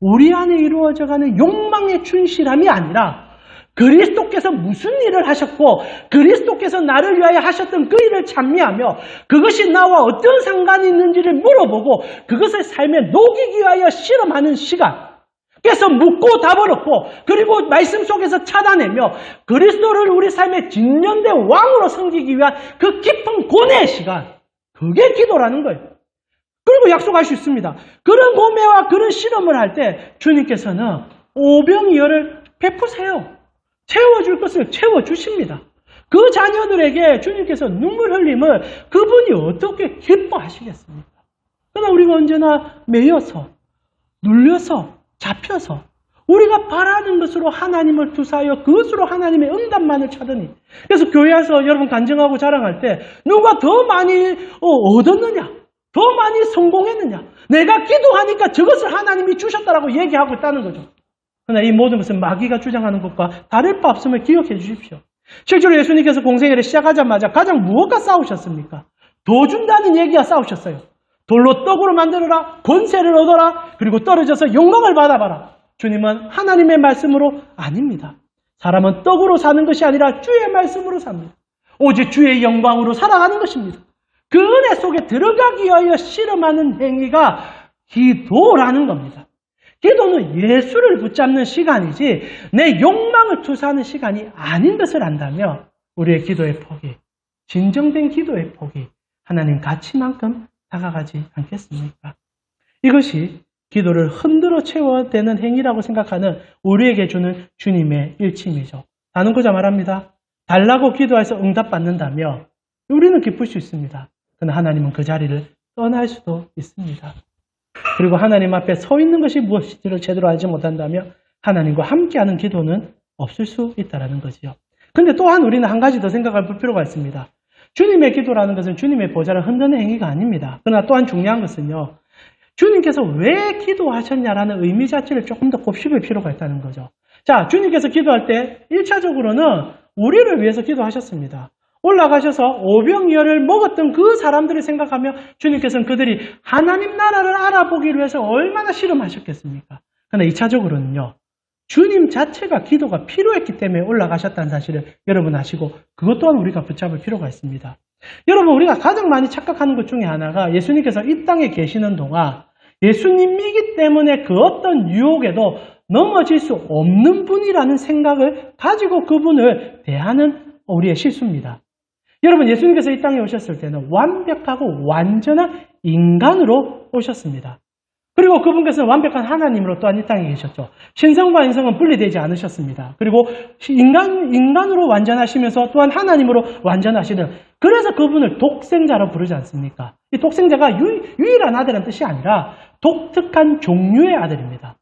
우리 안에 이루어져가는 욕망의 충실함이 아니라 그리스도께서 무슨 일을 하셨고 그리스도께서 나를 위하여 하셨던 그 일을 찬미하며 그것이 나와 어떤 상관이 있는지를 물어보고 그것을 삶에 녹이기 위하여 실험하는 시간. 그래서 묻고 답을 얻고 그리고 말씀 속에서 찾아내며 그리스도를 우리 삶의 진년된 왕으로 섬기기 위한 그 깊은 고뇌의 시간. 그게 기도라는 거예요. 그리고 약속할 수 있습니다. 그런 고뇌와 그런 실험을 할 때 주님께서는 오병이어를 베푸세요. 채워줄 것을 채워주십니다. 그 자녀들에게 주님께서 눈물 흘림을 그분이 어떻게 기뻐하시겠습니까? 그러나 우리가 언제나 매여서 눌려서 잡혀서 우리가 바라는 것으로 하나님을 투사하여 그것으로 하나님의 응답만을 찾으니 그래서 교회에서 여러분 간증하고 자랑할 때 누가 더 많이 얻었느냐 더 많이 성공했느냐 내가 기도하니까 저것을 하나님이 주셨다라고 얘기하고 있다는 거죠. 그러나 이 모든 것은 마귀가 주장하는 것과 다를 바 없음을 기억해 주십시오. 실제로 예수님께서 공생애를 시작하자마자 가장 무엇과 싸우셨습니까? 도 준다는 얘기와 싸우셨어요. 돌로 떡으로 만들어라, 권세를 얻어라, 그리고 떨어져서 영광을 받아봐라. 주님은 하나님의 말씀으로 아닙니다. 사람은 떡으로 사는 것이 아니라 주의 말씀으로 삽니다. 오직 주의 영광으로 살아가는 것입니다. 그 은혜 속에 들어가기 위하여 실험하는 행위가 기도라는 겁니다. 기도는 예수를 붙잡는 시간이지 내 욕망을 투사하는 시간이 아닌 것을 안다면 우리의 기도의 폭이, 진정된 기도의 폭이 하나님 가치만큼 다가가지 않겠습니까? 이것이 기도를 흔들어 채워대는 행위라고 생각하는 우리에게 주는 주님의 일침이죠. 나누고자 말합니다. 달라고 기도해서 응답받는다며 우리는 기쁠 수 있습니다. 그러나 하나님은 그 자리를 떠날 수도 있습니다. 그리고 하나님 앞에 서 있는 것이 무엇인지를 제대로 알지 못한다면 하나님과 함께하는 기도는 없을 수 있다는 거지요. 그런데 또한 우리는 한 가지 더 생각할 필요가 있습니다. 주님의 기도라는 것은 주님의 보좌를 흔드는 행위가 아닙니다. 그러나 또한 중요한 것은요. 주님께서 왜 기도하셨냐라는 의미 자체를 조금 더 곱씹을 필요가 있다는 거죠. 자, 주님께서 기도할 때 1차적으로는 우리를 위해서 기도하셨습니다. 올라가셔서 오병이어를 먹었던 그 사람들을 생각하며 주님께서는 그들이 하나님 나라를 알아보기 위해서 얼마나 실험하셨겠습니까? 그러나 2차적으로는요. 주님 자체가 기도가 필요했기 때문에 올라가셨다는 사실을 여러분 아시고 그것 또한 우리가 붙잡을 필요가 있습니다. 여러분 우리가 가장 많이 착각하는 것 중에 하나가 예수님께서 이 땅에 계시는 동안 예수님이기 때문에 그 어떤 유혹에도 넘어질 수 없는 분이라는 생각을 가지고 그분을 대하는 우리의 실수입니다. 여러분 예수님께서 이 땅에 오셨을 때는 완벽하고 완전한 인간으로 오셨습니다. 그리고 그분께서는 완벽한 하나님으로 또한 이 땅에 계셨죠. 신성과 인성은 분리되지 않으셨습니다. 그리고 인간으로 완전하시면서 또한 하나님으로 완전하시는 그래서 그분을 독생자로 부르지 않습니까? 이 독생자가 유일한 아들이라는 뜻이 아니라 독특한 종류의 아들입니다.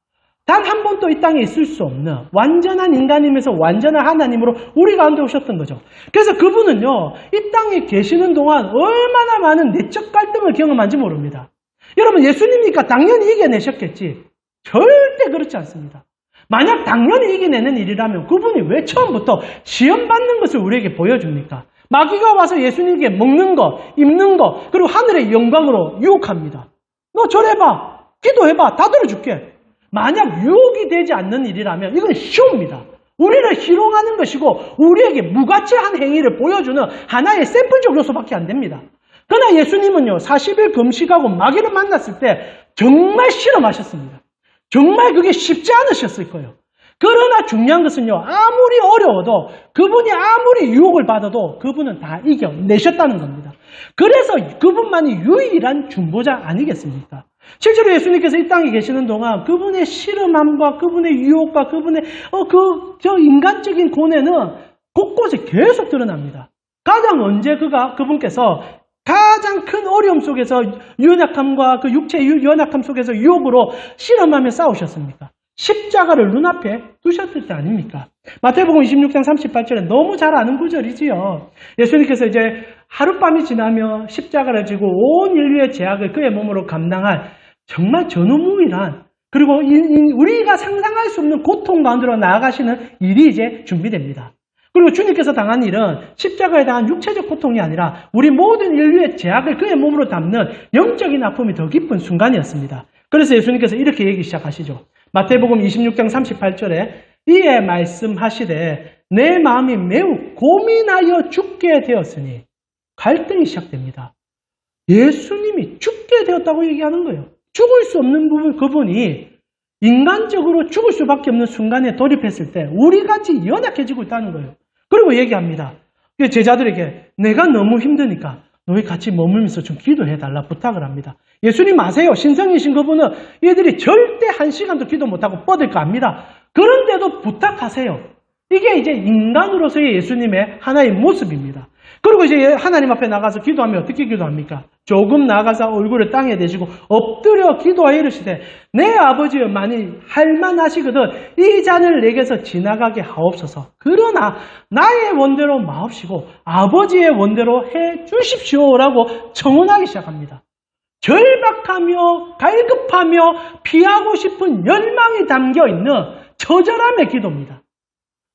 단 한 번도 이 땅에 있을 수 없는 완전한 인간이면서 완전한 하나님으로 우리 가운데 오셨던 거죠. 그래서 그분은요, 이 땅에 계시는 동안 얼마나 많은 내적 갈등을 경험한지 모릅니다. 여러분, 예수님이니까 당연히 이겨내셨겠지. 절대 그렇지 않습니다. 만약 당연히 이겨내는 일이라면 그분이 왜 처음부터 시험 받는 것을 우리에게 보여줍니까? 마귀가 와서 예수님에게 먹는 거, 입는 거, 그리고 하늘의 영광으로 유혹합니다. 너 절해봐, 기도해봐, 다 들어줄게. 만약 유혹이 되지 않는 일이라면 이건 쇼입니다. 우리를 희롱하는 것이고 우리에게 무가치한 행위를 보여주는 하나의 샘플적 요소밖에 안 됩니다. 그러나 예수님은요, 40일 금식하고 마귀를 만났을 때 정말 실험하셨습니다. 정말 그게 쉽지 않으셨을 거예요. 그러나 중요한 것은요, 아무리 어려워도 그분이 아무리 유혹을 받아도 그분은 다 이겨내셨다는 겁니다. 그래서 그분만이 유일한 중보자 아니겠습니까? 실제로 예수님께서 이 땅에 계시는 동안 그분의 실험함과 그분의 유혹과 그분의 저 인간적인 고뇌는 곳곳에 계속 드러납니다. 가장 언제 그분께서 가장 큰 어려움 속에서 연약함과 그 육체의 연약함 속에서 유혹으로 실험하며 싸우셨습니까? 십자가를 눈앞에 두셨을 때 아닙니까? 마태복음 26장 38절에 너무 잘 아는 구절이지요. 예수님께서 이제 하룻밤이 지나며 십자가를 지고 온 인류의 죄악을 그의 몸으로 감당할 정말 전후무이란, 그리고 우리가 상상할 수 없는 고통 가운데로 나아가시는 일이 이제 준비됩니다. 그리고 주님께서 당한 일은 십자가에 당한 육체적 고통이 아니라 우리 모든 인류의 죄악을 그의 몸으로 담는 영적인 아픔이 더 깊은 순간이었습니다. 그래서 예수님께서 이렇게 얘기 시작하시죠. 마태복음 26장 38절에 이에 말씀하시되 내 마음이 매우 고민하여 죽게 되었으니, 갈등이 시작됩니다. 예수님이 죽게 되었다고 얘기하는 거예요. 죽을 수 없는 그분이 인간적으로 죽을 수밖에 없는 순간에 돌입했을 때 우리같이 연약해지고 있다는 거예요. 그리고 얘기합니다. 제자들에게 내가 너무 힘드니까 너희 같이 머물면서 좀 기도해달라 부탁을 합니다. 예수님 아세요? 신성이신 그분은 얘들이 절대 한 시간도 기도 못하고 뻗을 거 압니다. 그런데도 부탁하세요. 이게 이제 인간으로서의 예수님의 하나의 모습입니다. 그리고 이제 하나님 앞에 나가서 기도하면 어떻게 기도합니까? 조금 나가서 얼굴을 땅에 대시고 엎드려 기도하여 이르시되 내 아버지여 만일 할만하시거든 이 잔을 내게서 지나가게 하옵소서. 그러나 나의 원대로 마옵시고 아버지의 원대로 해 주십시오라고 청원하기 시작합니다. 절박하며 갈급하며 피하고 싶은 열망이 담겨있는 처절함의 기도입니다.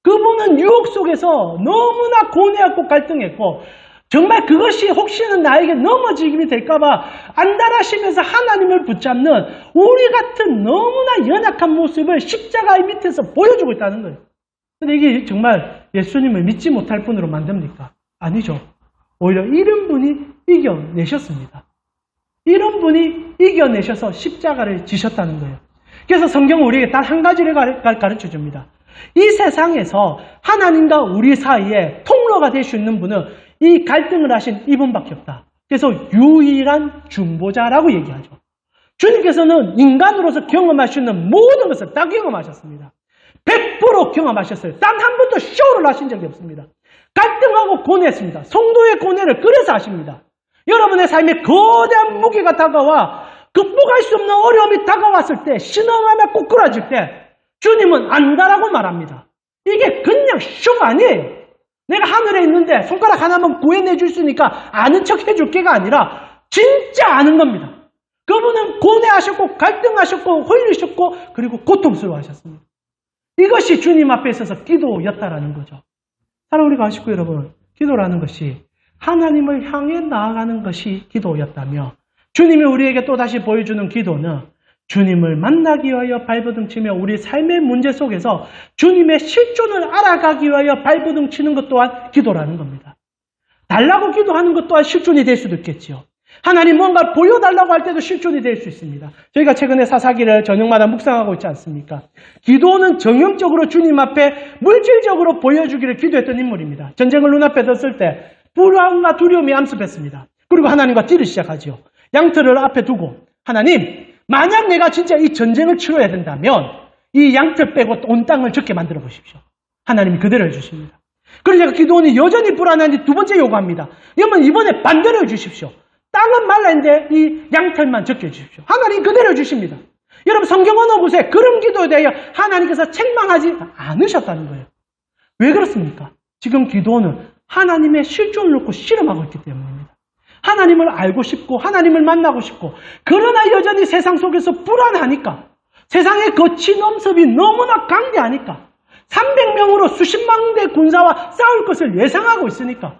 그분은 유혹 속에서 너무나 고뇌했고 갈등했고 정말 그것이 혹시는 나에게 넘어지기 될까봐 안달하시면서 하나님을 붙잡는 우리 같은 너무나 연약한 모습을 십자가의 밑에서 보여주고 있다는 거예요. 근데 이게 정말 예수님을 믿지 못할 뿐으로 만듭니까? 아니죠. 오히려 이런 분이 이겨내셨습니다. 이런 분이 이겨내셔서 십자가를 지셨다는 거예요. 그래서 성경은 우리에게 단 한 가지를 가르쳐 줍니다. 이 세상에서 하나님과 우리 사이에 통로가 될 수 있는 분은 이 갈등을 하신 이분밖에 없다. 그래서 유일한 중보자라고 얘기하죠. 주님께서는 인간으로서 경험할 수 있는 모든 것을 다 경험하셨습니다. 100% 경험하셨어요. 단 한 번도 쇼를 하신 적이 없습니다. 갈등하고 고뇌했습니다. 성도의 고뇌를 그래서 하십니다. 여러분의 삶에 거대한 무게가 다가와 극복할 수 없는 어려움이 다가왔을 때, 신앙하며 꼬꾸라질 때 주님은 안다라고 말합니다. 이게 그냥 쇼가 아니에요. 내가 하늘에 있는데 손가락 하나만 구해내줄 수 있으니까 아는 척 해줄게가 아니라 진짜 아는 겁니다. 그분은 고뇌하셨고 갈등하셨고 홀리셨고 그리고 고통스러워하셨습니다. 이것이 주님 앞에 있어서 기도였다라는 거죠. 사랑하는 우리 가십고 여러분, 기도라는 것이 하나님을 향해 나아가는 것이 기도였다며, 주님이 우리에게 또다시 보여주는 기도는 주님을 만나기 위하여 발버둥치며 우리 삶의 문제 속에서 주님의 실존을 알아가기 위하여 발버둥치는 것 또한 기도라는 겁니다. 달라고 기도하는 것 또한 실존이 될 수도 있겠지요. 하나님 뭔가 보여달라고 할 때도 실존이 될 수 있습니다. 저희가 최근에 사사기를 저녁마다 묵상하고 있지 않습니까? 기도는 정형적으로 주님 앞에 물질적으로 보여주기를 기도했던 인물입니다. 전쟁을 눈앞에 뒀을 때 불안과 두려움이 암습했습니다. 그리고 하나님과 딜을 시작하죠. 양털을 앞에 두고 하나님, 만약 내가 진짜 이 전쟁을 치러야 된다면 이 양털 빼고 온 땅을 적게 만들어 보십시오. 하나님이 그대로 해주십니다. 그래서 제가 기도원이 여전히 불안한지 두 번째 요구합니다. 여러분 이번에 반대로 해주십시오. 땅은 말라인데 이 양털만 적게 해주십시오. 하나님 그대로 해주십니다. 여러분 성경 어느 곳에 그런 기도에 대하여 하나님께서 책망하지 않으셨다는 거예요. 왜 그렇습니까? 지금 기도는 하나님의 실존을 놓고 실험하고 있기 때문입니다. 하나님을 알고 싶고 하나님을 만나고 싶고 그러나 여전히 세상 속에서 불안하니까 세상의 거친 엄습이 너무나 강대하니까 300명으로 수십만 대 군사와 싸울 것을 예상하고 있으니까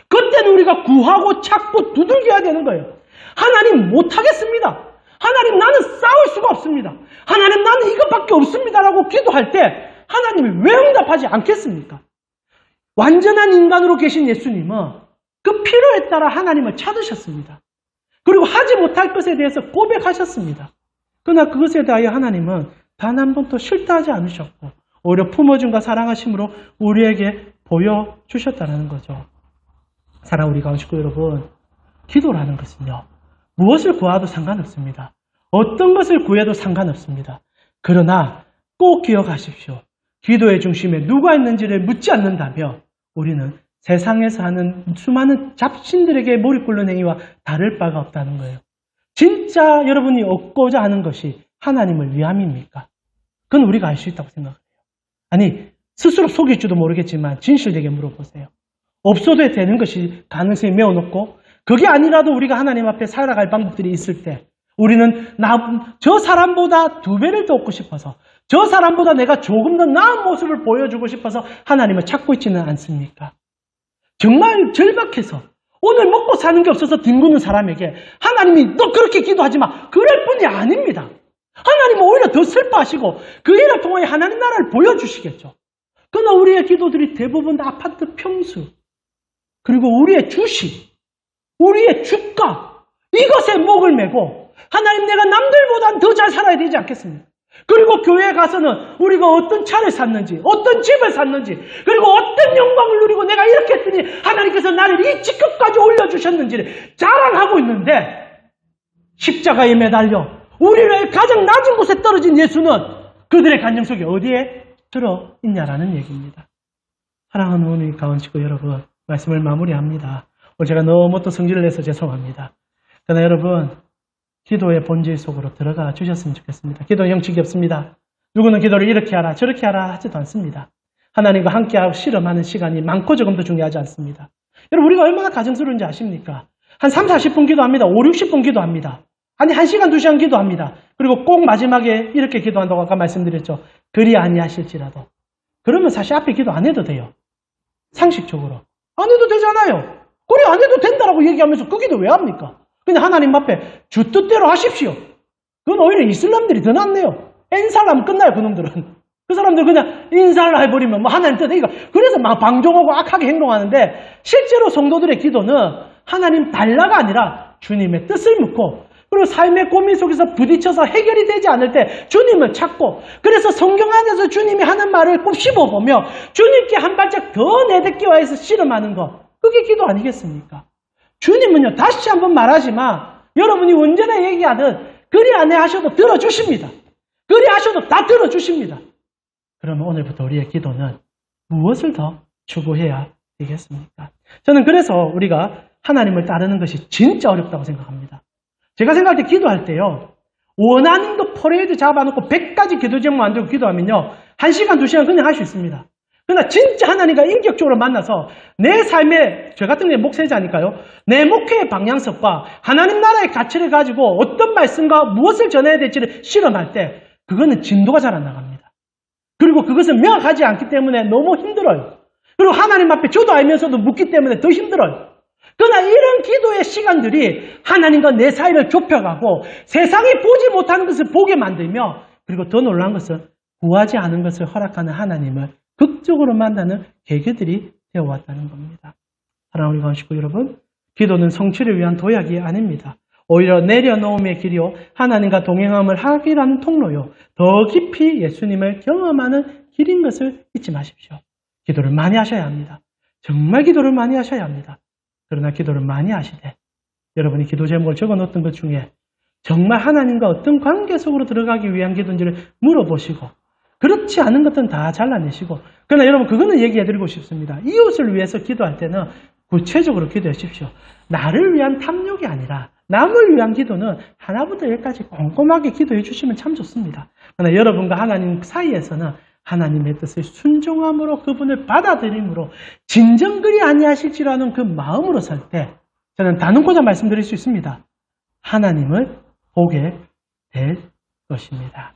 그때는 우리가 구하고 찾고 두들겨야 되는 거예요. 하나님 못하겠습니다. 하나님 나는 싸울 수가 없습니다. 하나님 나는 이것밖에 없습니다라고 기도할 때 하나님이 왜 응답하지 않겠습니까? 완전한 인간으로 계신 예수님은 그 필요에 따라 하나님을 찾으셨습니다. 그리고 하지 못할 것에 대해서 고백하셨습니다. 그러나 그것에 대하여 하나님은 단 한 번도 싫다 하지 않으셨고 오히려 품어준과 사랑하심으로 우리에게 보여주셨다는 거죠. 사랑 우리 가운데 여러분, 기도라는 것은요. 무엇을 구하도 상관없습니다. 어떤 것을 구해도 상관없습니다. 그러나 꼭 기억하십시오. 기도의 중심에 누가 있는지를 묻지 않는다면 우리는 세상에서 하는 수많은 잡신들에게 몰입 꿇는 행위와 다를 바가 없다는 거예요. 진짜 여러분이 얻고자 하는 것이 하나님을 위함입니까? 그건 우리가 알 수 있다고 생각해요. 아니, 스스로 속일지도 모르겠지만 진실되게 물어보세요. 없어도 되는 것이 가능성이 매우 높고 그게 아니라도 우리가 하나님 앞에 살아갈 방법들이 있을 때 우리는 저 사람보다 2배를 더 얻고 싶어서 저 사람보다 내가 조금 더 나은 모습을 보여주고 싶어서 하나님을 찾고 있지는 않습니까? 정말 절박해서 오늘 먹고 사는 게 없어서 뒹구는 사람에게 하나님이 너 그렇게 기도하지 마. 그럴 뿐이 아닙니다. 하나님은 오히려 더 슬퍼하시고 그 일을 통해 하나님 나라를 보여주시겠죠. 그러나 우리의 기도들이 대부분 아파트 평수 그리고 우리의 주식, 우리의 주가 이것에 목을 메고 하나님 내가 남들보다 더 잘 살아야 되지 않겠습니까? 그리고 교회에 가서는 우리가 어떤 차를 샀는지 어떤 집을 샀는지 그리고 어떤 영광을 누리고 내가 이렇게 했더니 하나님께서 나를 이 직급까지 올려주셨는지를 자랑하고 있는데 십자가에 매달려 우리를 가장 낮은 곳에 떨어진 예수는 그들의 간증 속에 어디에 들어있냐라는 얘기입니다. 사랑하는 우리 가운치고 여러분 말씀을 마무리합니다. 오늘 제가 너무 또 성질을 내서 죄송합니다. 그러나 여러분 기도의 본질 속으로 들어가 주셨으면 좋겠습니다. 기도는 형식이 없습니다. 누구는 기도를 이렇게 하라 저렇게 하라 하지도 않습니다. 하나님과 함께하고 실험하는 시간이 많고 적음도 중요하지 않습니다. 여러분 우리가 얼마나 가정스러운지 아십니까? 한 3, 40분 기도합니다. 5, 60분 기도합니다. 아니 1시간, 2시간 기도합니다. 그리고 꼭 마지막에 이렇게 기도한다고 아까 말씀드렸죠. 그리 아니하실지라도. 그러면 사실 앞에 기도 안 해도 돼요. 상식적으로. 안 해도 되잖아요. 그래 안 해도 된다라고 얘기하면서 그 기도 왜 합니까? 근데 하나님 앞에 주 뜻대로 하십시오. 그건 오히려 이슬람들이 더 낫네요. 엔살하면 끝나요 그놈들은. 그 사람들 그냥 인살라 해버리면 뭐 하나님 뜻이니까 그래서 막 방종하고 악하게 행동하는데 실제로 성도들의 기도는 하나님 달라가 아니라 주님의 뜻을 묻고 그리고 삶의 고민 속에서 부딪혀서 해결이 되지 않을 때 주님을 찾고 그래서 성경 안에서 주님이 하는 말을 꼭 씹어보며 주님께 한 발짝 더 내뱉기와해서 실험하는 거 그게 기도 아니겠습니까? 주님은요 다시 한번 말하지만 여러분이 언제나 얘기하듯 그리 안 해 하셔도 들어주십니다. 그리 하셔도 다 들어주십니다. 그러면 오늘부터 우리의 기도는 무엇을 더 추구해야 되겠습니까? 저는 그래서 우리가 하나님을 따르는 것이 진짜 어렵다고 생각합니다. 제가 생각할 때 기도할 때요. 원하는 거 퍼레이드 잡아놓고 100가지 기도 제목 만들고 기도하면요. 1시간, 2시간 그냥 할 수 있습니다. 그러나 진짜 하나님과 인격적으로 만나서 내 삶의, 저 같은 게 목회자니까요. 내 목회의 방향성과 하나님 나라의 가치를 가지고 어떤 말씀과 무엇을 전해야 될지를 실험할 때 그거는 진도가 잘 안 나갑니다. 그리고 그것은 명확하지 않기 때문에 너무 힘들어요. 그리고 하나님 앞에 저도 알면서도 묻기 때문에 더 힘들어요. 그러나 이런 기도의 시간들이 하나님과 내 사이를 좁혀가고 세상이 보지 못하는 것을 보게 만들며 그리고 더 놀라운 것은 구하지 않은 것을 허락하는 하나님을 극적으로 만나는 계기들이 되어왔다는 겁니다. 사랑하는 우리 가운데 여러분, 기도는 성취를 위한 도약이 아닙니다. 오히려 내려놓음의 길이요 하나님과 동행함을 하기라는 통로요 더 깊이 예수님을 경험하는 길인 것을 잊지 마십시오. 기도를 많이 하셔야 합니다. 정말 기도를 많이 하셔야 합니다. 그러나 기도를 많이 하시되 여러분이 기도 제목을 적어놓던 것 중에 정말 하나님과 어떤 관계 속으로 들어가기 위한 기도인지를 물어보시고 그렇지 않은 것들은 다 잘라내시고 그러나 여러분 그거는 얘기해드리고 싶습니다. 이웃을 위해서 기도할 때는 구체적으로 기도해 주십시오. 나를 위한 탐욕이 아니라 남을 위한 기도는 하나부터 열까지 꼼꼼하게 기도해 주시면 참 좋습니다. 그러나 여러분과 하나님 사이에서는 하나님의 뜻을 순종함으로 그분을 받아들임으로 진정 그리 아니하실지라는 그 마음으로 설 때 저는 단언고자 말씀드릴 수 있습니다. 하나님을 보게 될 것입니다.